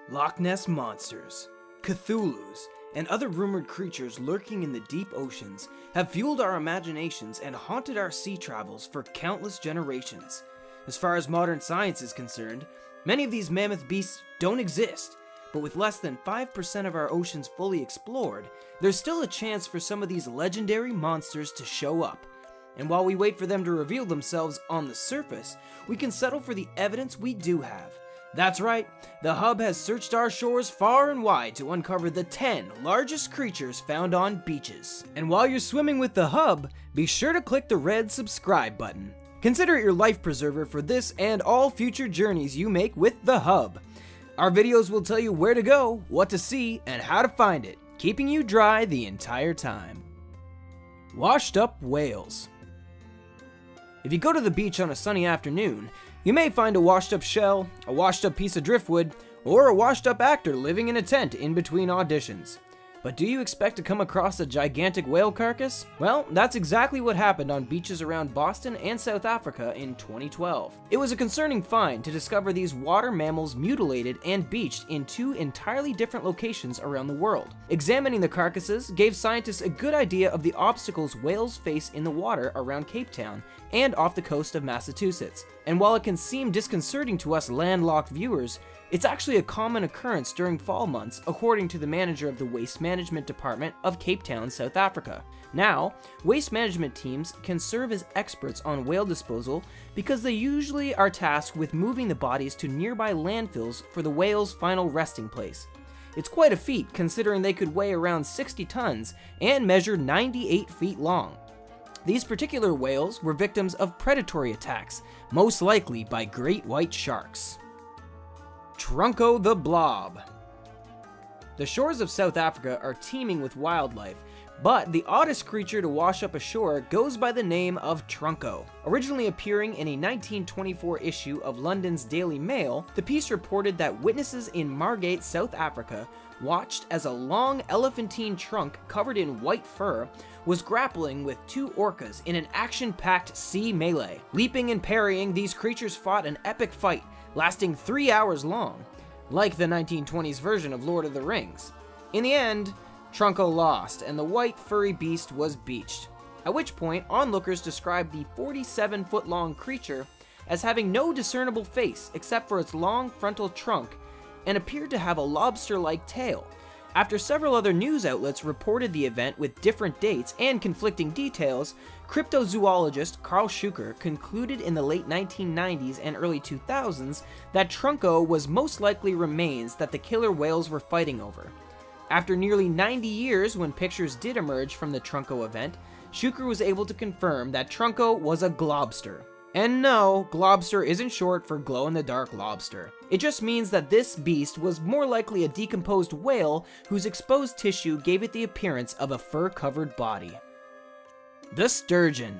Loch Ness monsters, Cthulhus, and other rumored creatures lurking in the deep oceans have fueled our imaginations and haunted our sea travels for countless generations. As far as modern science is concerned, many of these mammoth beasts don't exist, but with less than 5% of our oceans fully explored, there's still a chance for some of these legendary monsters to show up. And while we wait for them to reveal themselves on the surface, we can settle for the evidence we do have. That's right, the Hub has searched our shores far and wide to uncover the 10 largest creatures found on beaches. And while you're swimming with the Hub, be sure to click the red subscribe button. Consider it your life preserver for this and all future journeys you make with the Hub. Our videos will tell you where to go, what to see, and how to find it, keeping you dry the entire time. Washed up whales. If you go to the beach on a sunny afternoon, you may find a washed up shell, a washed up piece of driftwood, or a washed up actor living in a tent in between auditions. But do you expect to come across a gigantic whale carcass? Well, that's exactly what happened on beaches around Boston and South Africa in 2012. It was a concerning find to discover these water mammals mutilated and beached in 2 entirely different locations around the world. Examining the carcasses gave scientists a good idea of the obstacles whales face in the water around Cape Town and off the coast of Massachusetts. And while it can seem disconcerting to us landlocked viewers, it's actually a common occurrence during fall months, according to the manager of the Waste Management Department of Cape Town, South Africa. Now, waste management teams can serve as experts on whale disposal because they usually are tasked with moving the bodies to nearby landfills for the whale's final resting place. It's quite a feat considering they could weigh around 60 tons and measure 98 feet long. These particular whales were victims of predatory attacks, most likely by great white sharks. Trunco the Blob. The shores of South Africa are teeming with wildlife, but the oddest creature to wash up ashore goes by the name of Trunco. Originally appearing in a 1924 issue of London's Daily Mail, the piece reported that witnesses in Margate, South Africa, watched as a long elephantine trunk covered in white fur was grappling with 2 orcas in an action-packed sea melee. Leaping and parrying, these creatures fought an epic fight, lasting 3 hours long, like the 1920s version of Lord of the Rings. In the end, Trunco lost, and the white furry beast was beached, at which point onlookers described the 47-foot-long creature as having no discernible face except for its long frontal trunk and appeared to have a lobster-like tail. After several other news outlets reported the event with different dates and conflicting details, cryptozoologist Carl Schuker concluded in the late 1990s and early 2000s that Trunco was most likely remains that the killer whales were fighting over. After nearly 90 years, when pictures did emerge from the Trunco event, Schuker was able to confirm that Trunco was a globster. And no, globster isn't short for glow-in-the-dark lobster. It just means that this beast was more likely a decomposed whale whose exposed tissue gave it the appearance of a fur-covered body. The sturgeon.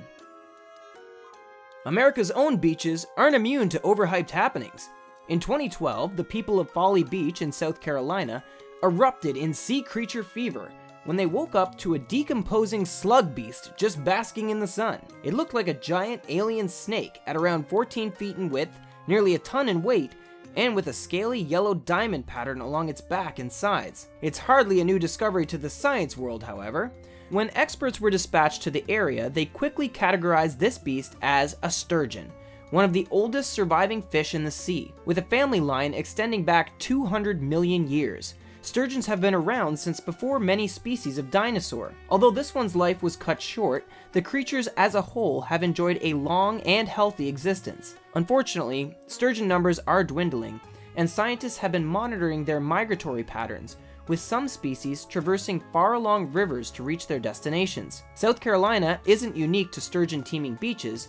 America's own beaches aren't immune to overhyped happenings. In 2012, the people of Folly Beach in South Carolina erupted in sea creature fever when they woke up to a decomposing slug beast just basking in the sun. It looked like a giant alien snake at around 14 feet in width, nearly a ton in weight, and with a scaly yellow diamond pattern along its back and sides. It's hardly a new discovery to the science world, however. When experts were dispatched to the area, they quickly categorized this beast as a sturgeon, one of the oldest surviving fish in the sea, with a family line extending back 200 million years. Sturgeons have been around since before many species of dinosaur. Although this one's life was cut short, the creatures as a whole have enjoyed a long and healthy existence. Unfortunately, sturgeon numbers are dwindling, and scientists have been monitoring their migratory patterns, with some species traversing far along rivers to reach their destinations. South Carolina isn't unique to sturgeon-teeming beaches,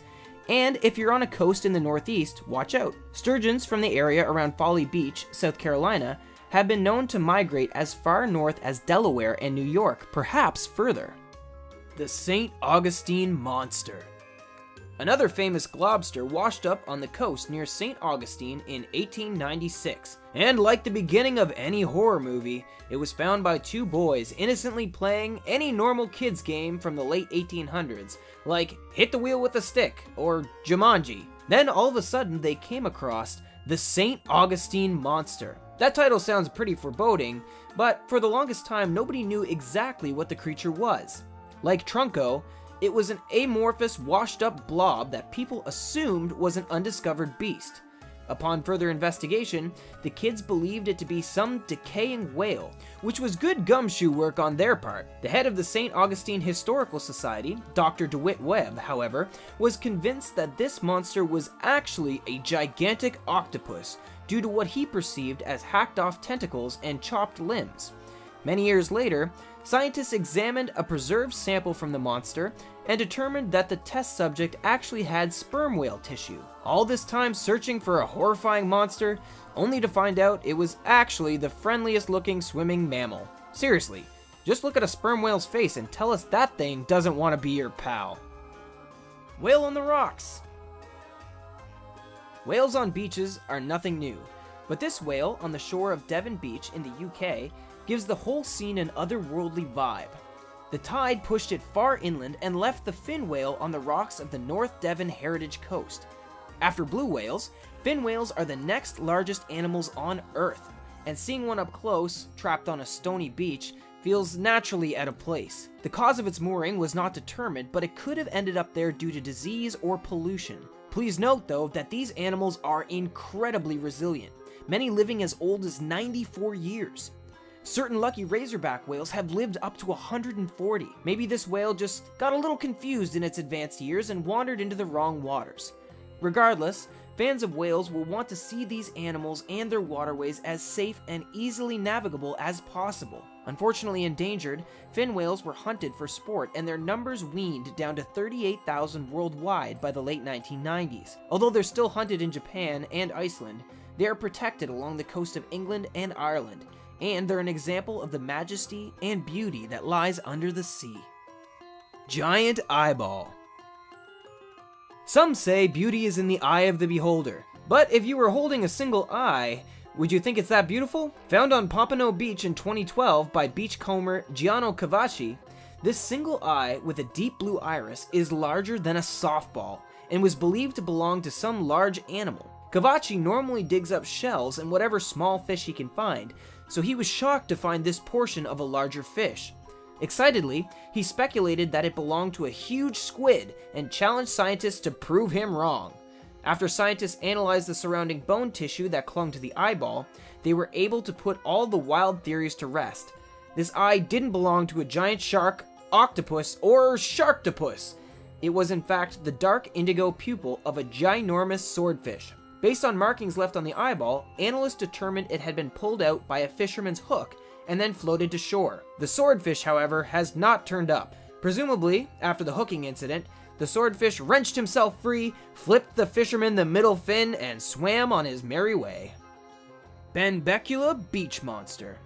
and if you're on a coast in the Northeast, watch out. Sturgeons from the area around Folly Beach, South Carolina, have been known to migrate as far north as Delaware and New York, perhaps further. The St. Augustine Monster. Another famous globster washed up on the coast near St. Augustine in 1896. And like the beginning of any horror movie, it was found by 2 boys innocently playing any normal kids game from the late 1800s, like Hit the Wheel with a Stick or Jumanji. Then all of a sudden they came across The St. Augustine Monster. That title sounds pretty foreboding, but for the longest time nobody knew exactly what the creature was. Like Trunco, it was an amorphous, washed-up blob that people assumed was an undiscovered beast. Upon further investigation, the kids believed it to be some decaying whale, which was good gumshoe work on their part. The head of the St. Augustine Historical Society, Dr. DeWitt Webb, however, was convinced that this monster was actually a gigantic octopus due to what he perceived as hacked-off tentacles and chopped limbs. Many years later, scientists examined a preserved sample from the monster and determined that the test subject actually had sperm whale tissue. All this time searching for a horrifying monster, only to find out it was actually the friendliest looking swimming mammal. Seriously, just look at a sperm whale's face and tell us that thing doesn't want to be your pal. Whale on the rocks. Whales on beaches are nothing new, but this whale on the shore of Devon Beach in the UK gives the whole scene an otherworldly vibe. The tide pushed it far inland and left the fin whale on the rocks of the North Devon Heritage Coast. After blue whales, fin whales are the next largest animals on Earth, and seeing one up close, trapped on a stony beach, feels naturally out of place. The cause of its mooring was not determined, but it could have ended up there due to disease or pollution. Please note though that these animals are incredibly resilient, many living as old as 94 years. Certain lucky razorback whales have lived up to 140. Maybe this whale just got a little confused in its advanced years and wandered into the wrong waters. Regardless, fans of whales will want to see these animals and their waterways as safe and easily navigable as possible. Unfortunately endangered, fin whales were hunted for sport and their numbers weaned down to 38,000 worldwide by the late 1990s. Although they're still hunted in Japan and Iceland, they are protected along the coast of England and Ireland, and they're an example of the majesty and beauty that lies under the sea. Giant eyeball. Some say beauty is in the eye of the beholder, but if you were holding a single eye, would you think it's that beautiful? Found on Pompano Beach in 2012 by beachcomber Gianno Cavacci, this single eye with a deep blue iris is larger than a softball and was believed to belong to some large animal. Cavacci normally digs up shells and whatever small fish he can find, so he was shocked to find this portion of a larger fish. Excitedly, he speculated that it belonged to a huge squid and challenged scientists to prove him wrong. After scientists analyzed the surrounding bone tissue that clung to the eyeball, they were able to put all the wild theories to rest. This eye didn't belong to a giant shark, octopus, or sharktopus. It was in fact the dark indigo pupil of a ginormous swordfish. Based on markings left on the eyeball, analysts determined it had been pulled out by a fisherman's hook and then floated to shore. The swordfish, however, has not turned up. Presumably, after the hooking incident, the swordfish wrenched himself free, flipped the fisherman the middle fin, and swam on his merry way. Benbecula Beach Monster.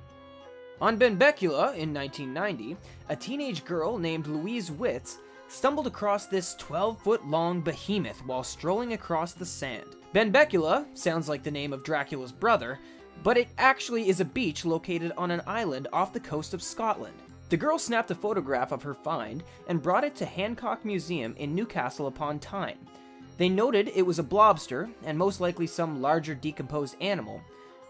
On Benbecula in 1990, a teenage girl named Louise Witz stumbled across this 12-foot-long behemoth while strolling across the sand. Benbecula sounds like the name of Dracula's brother, but it actually is a beach located on an island off the coast of Scotland. The girl snapped a photograph of her find and brought it to Hancock Museum in Newcastle upon Tyne. They noted it was a blobster, and most likely some larger decomposed animal,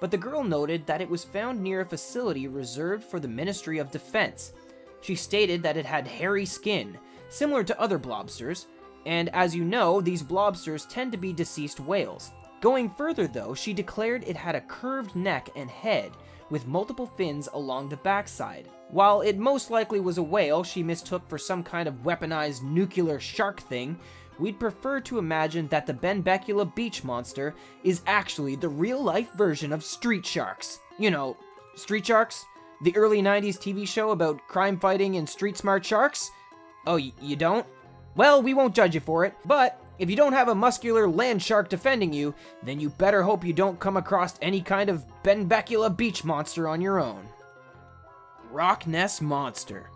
but the girl noted that it was found near a facility reserved for the Ministry of Defense. She stated that it had hairy skin, similar to other blobsters, and as you know, these blobsters tend to be deceased whales. Going further though, she declared it had a curved neck and head, with multiple fins along the backside. While it most likely was a whale she mistook for some kind of weaponized nuclear shark thing, we'd prefer to imagine that the Benbecula Beach Monster is actually the real-life version of Street Sharks. You know, Street Sharks? The early 90s TV show about crime fighting and street-smart sharks? Oh, you don't? Well, we won't judge you for it, but if you don't have a muscular land shark defending you, then you better hope you don't come across any kind of Benbecula Beach Monster on your own. Rock Ness Monster.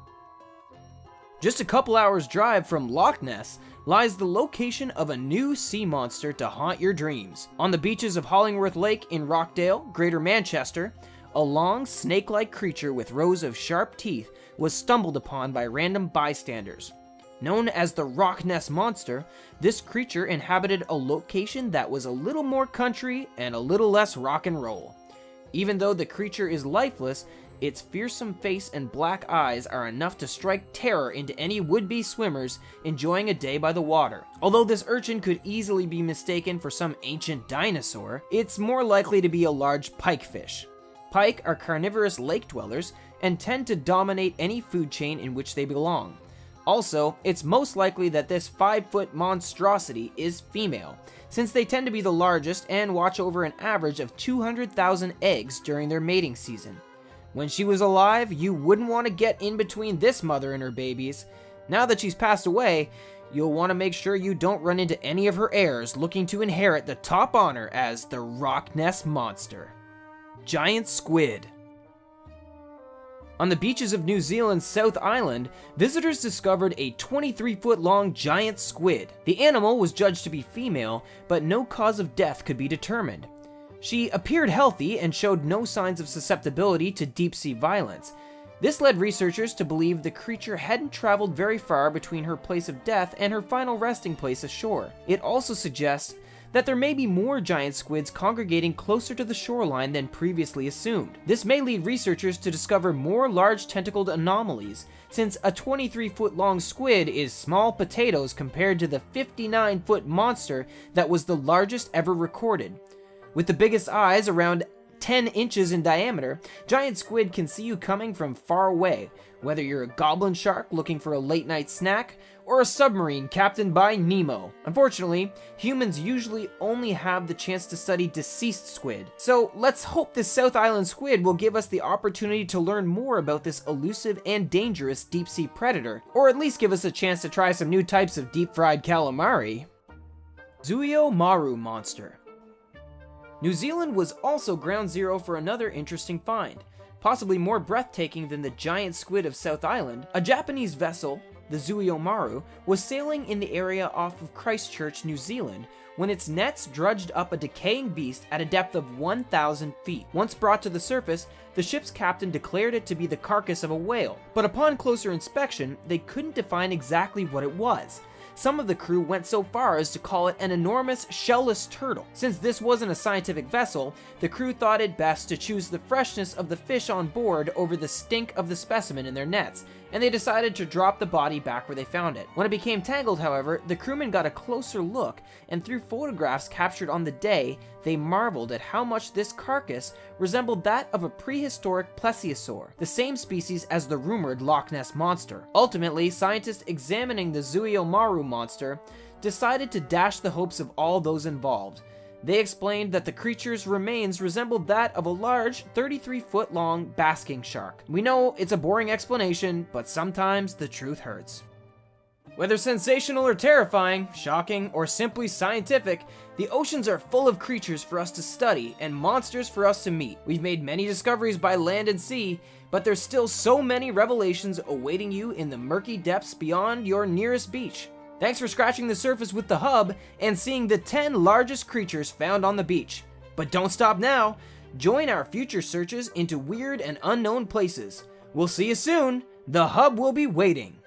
Just a couple hours drive from Loch Ness lies the location of a new sea monster to haunt your dreams. On the beaches of Hollingworth Lake in Rockdale, Greater Manchester, a long snake-like creature with rows of sharp teeth was stumbled upon by random bystanders. Known as the Rock Ness Monster, this creature inhabited a location that was a little more country and a little less rock and roll. Even though the creature is lifeless, its fearsome face and black eyes are enough to strike terror into any would-be swimmers enjoying a day by the water. Although this urchin could easily be mistaken for some ancient dinosaur, it's more likely to be a large pikefish. Pike are carnivorous lake dwellers and tend to dominate any food chain in which they belong. Also, it's most likely that this 5-foot monstrosity is female, since they tend to be the largest and watch over an average of 200,000 eggs during their mating season. When she was alive, you wouldn't want to get in between this mother and her babies. Now that she's passed away, you'll want to make sure you don't run into any of her heirs looking to inherit the top honor as the Rock Ness Monster. Giant squid. On the beaches of New Zealand's South Island, visitors discovered a 23-foot-long giant squid. The animal was judged to be female, but no cause of death could be determined. She appeared healthy and showed no signs of susceptibility to deep-sea violence. This led researchers to believe the creature hadn't traveled very far between her place of death and her final resting place ashore. It also suggests that there may be more giant squids congregating closer to the shoreline than previously assumed. This may lead researchers to discover more large tentacled anomalies, since a 23-foot-long squid is small potatoes compared to the 59-foot monster that was the largest ever recorded. With the biggest eyes around 10 inches in diameter, giant squid can see you coming from far away, whether you're a goblin shark looking for a late-night snack, or a submarine captained by Nemo. Unfortunately, humans usually only have the chance to study deceased squid, so let's hope this South Island squid will give us the opportunity to learn more about this elusive and dangerous deep-sea predator, or at least give us a chance to try some new types of deep-fried calamari. Zuio Maru Monster. New Zealand was also ground zero for another interesting find. Possibly more breathtaking than the giant squid of South Island, a Japanese vessel, the Zuio Maru, was sailing in the area off of Christchurch, New Zealand, when its nets drudged up a decaying beast at a depth of 1,000 feet. Once brought to the surface, the ship's captain declared it to be the carcass of a whale, but upon closer inspection, they couldn't define exactly what it was. Some of the crew went so far as to call it an enormous shellless turtle. Since this wasn't a scientific vessel, the crew thought it best to choose the freshness of the fish on board over the stink of the specimen in their nets, and they decided to drop the body back where they found it. When it became tangled, however, the crewmen got a closer look, and through photographs captured on the day, they marveled at how much this carcass resembled that of a prehistoric plesiosaur, the same species as the rumored Loch Ness Monster. Ultimately, scientists examining the Zuio Maru monster decided to dash the hopes of all those involved. They explained that the creature's remains resembled that of a large 33-foot-long basking shark. We know it's a boring explanation, but sometimes the truth hurts. Whether sensational or terrifying, shocking, or simply scientific, the oceans are full of creatures for us to study and monsters for us to meet. We've made many discoveries by land and sea, but there's still so many revelations awaiting you in the murky depths beyond your nearest beach. Thanks for scratching the surface with the hub and seeing the 10 largest creatures found on the beach. But don't stop now. Join our future searches into weird and unknown places. We'll see you soon. The hub will be waiting.